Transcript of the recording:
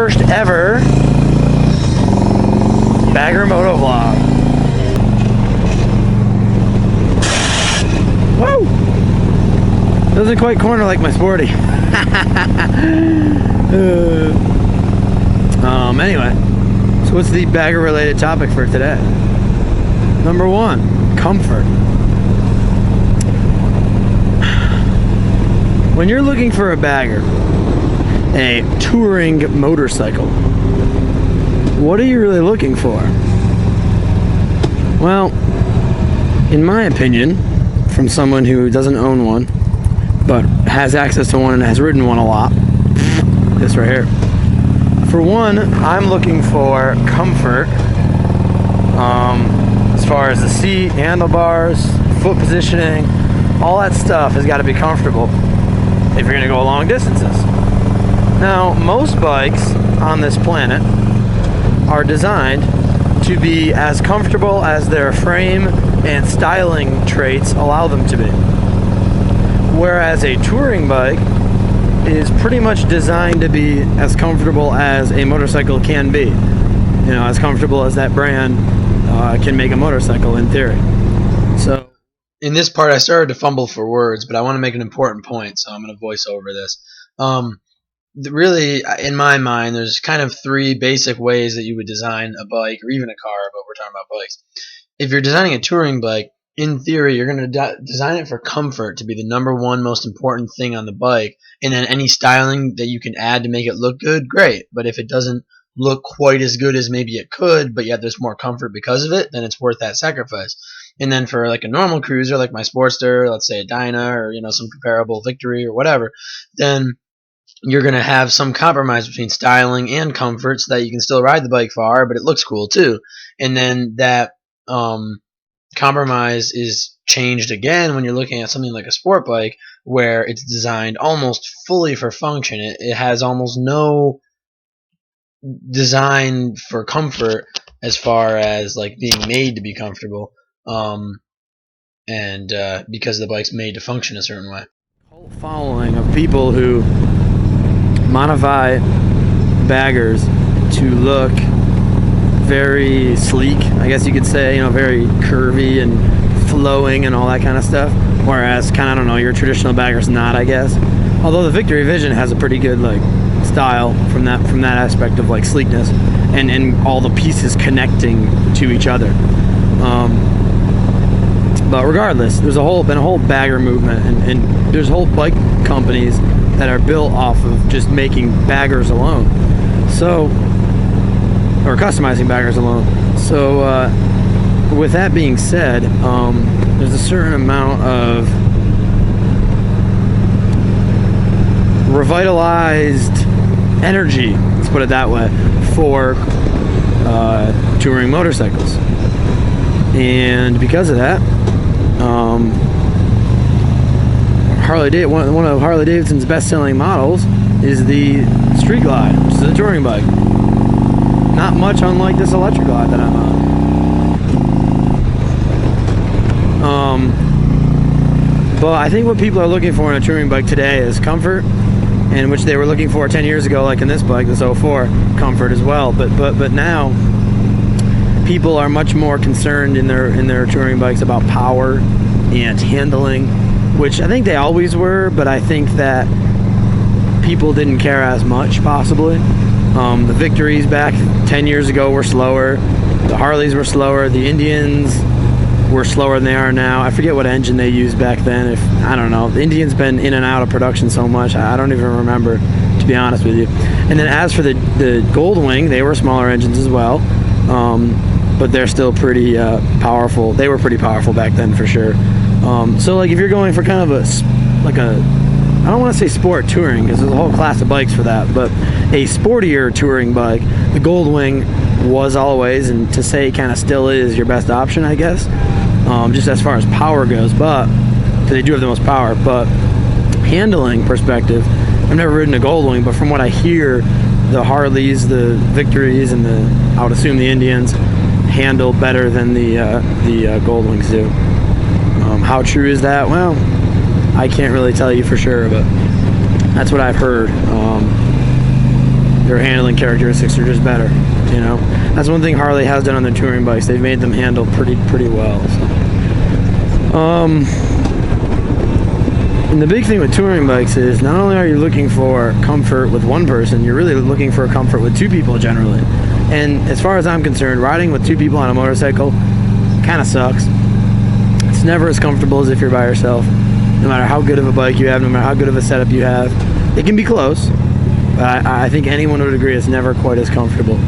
first ever bagger motovlog. Woo! Doesn't quite corner like my Sporty. Anyway, so what's the bagger related topic for today? Number one, comfort. When you're looking for a bagger, a touring motorcycle, what are you really looking for? Well, in my opinion, from someone who doesn't own one, but has access to one and has ridden one a lot, this right here. For one, I'm looking for comfort, as far as the seat, handlebars, foot positioning, all that stuff has got to be comfortable if you're going to go long distances. Now, most bikes on this planet are designed to be as comfortable as their frame and styling traits allow them to be. Whereas a touring bike is pretty much designed to be as comfortable as a motorcycle can be. You know, as comfortable as that brand can make a motorcycle in theory. So, in this part, I started to fumble for words, but I want to make an important point, so I'm going to voice over this. Really, in my mind, there's kind of three basic ways that you would design a bike, or even a car, but we're talking about bikes. If you're designing a touring bike, in theory, you're going to design it for comfort to be the number one most important thing on the bike, and then any styling that you can add to make it look good, great. But if it doesn't look quite as good as maybe it could, but yet there's more comfort because of it, then it's worth that sacrifice. And then for like a normal cruiser, like my Sportster, let's say a Dyna, or some comparable Victory or whatever, then you're going to have some compromise between styling and comfort so that you can still ride the bike far, but it looks cool too. And then that compromise is changed again when you're looking at something like a sport bike, where it's designed almost fully for function. It has almost no design for comfort as far as like being made to be comfortable, and because the bike's made to function a certain way. whole following of people who modify baggers to look very sleek, I guess you could say, very curvy and flowing and all that kind of stuff, whereas I don't know, your traditional bagger's not, I guess. Although the Victory Vision has a pretty good style from that aspect of sleekness and all the pieces connecting to each other. But regardless, there's been a whole bagger movement, and there's whole bike companies that are built off of just making baggers alone. So, or customizing baggers alone. So, with that being said, there's a certain amount of revitalized energy, let's put it that way, for touring motorcycles. And because of that, one of Harley Davidson's best-selling models is the Street Glide, which is a touring bike. Not much unlike this electric glide that I'm on. But I think what people are looking for in a touring bike today is comfort, and which they were looking for 10 years ago, like in this bike, this 04, comfort as well. But now people are much more concerned in their touring bikes about power and handling, which I think they always were, but I think that people didn't care as much, possibly. The Victories back 10 years ago were slower. The Harleys were slower. The Indians were slower than they are now. I forget what engine they used back then. I don't know. The Indian's been in and out of production so much, I don't even remember, to be honest with you. And then as for the Goldwing, they were smaller engines as well. But they're still pretty powerful. They were pretty powerful back then for sure. So if you're going for kind of I don't want to say sport touring because there's a whole class of bikes for that, but a sportier touring bike, the Goldwing was always, and to say kind of still is, your best option, I guess, just as far as power goes, but they do have the most power. But handling perspective, I've never ridden a Goldwing, but from what I hear, the Harleys, the Victories, and I would assume the Indians handle better than the Goldwings do. How true is that? Well, I can't really tell you for sure, but that's what I've heard. their handling characteristics are just better. You know, that's one thing Harley has done on their touring bikes. They've made them handle pretty well. So. And the big thing with touring bikes is not only are you looking for comfort with one person, you're really looking for comfort with two people generally. And as far as I'm concerned, riding with two people on a motorcycle kind of sucks. It's never as comfortable as if you're by yourself. No matter how good of a bike you have, no matter how good of a setup you have, it can be close. But I think anyone would agree it's never quite as comfortable.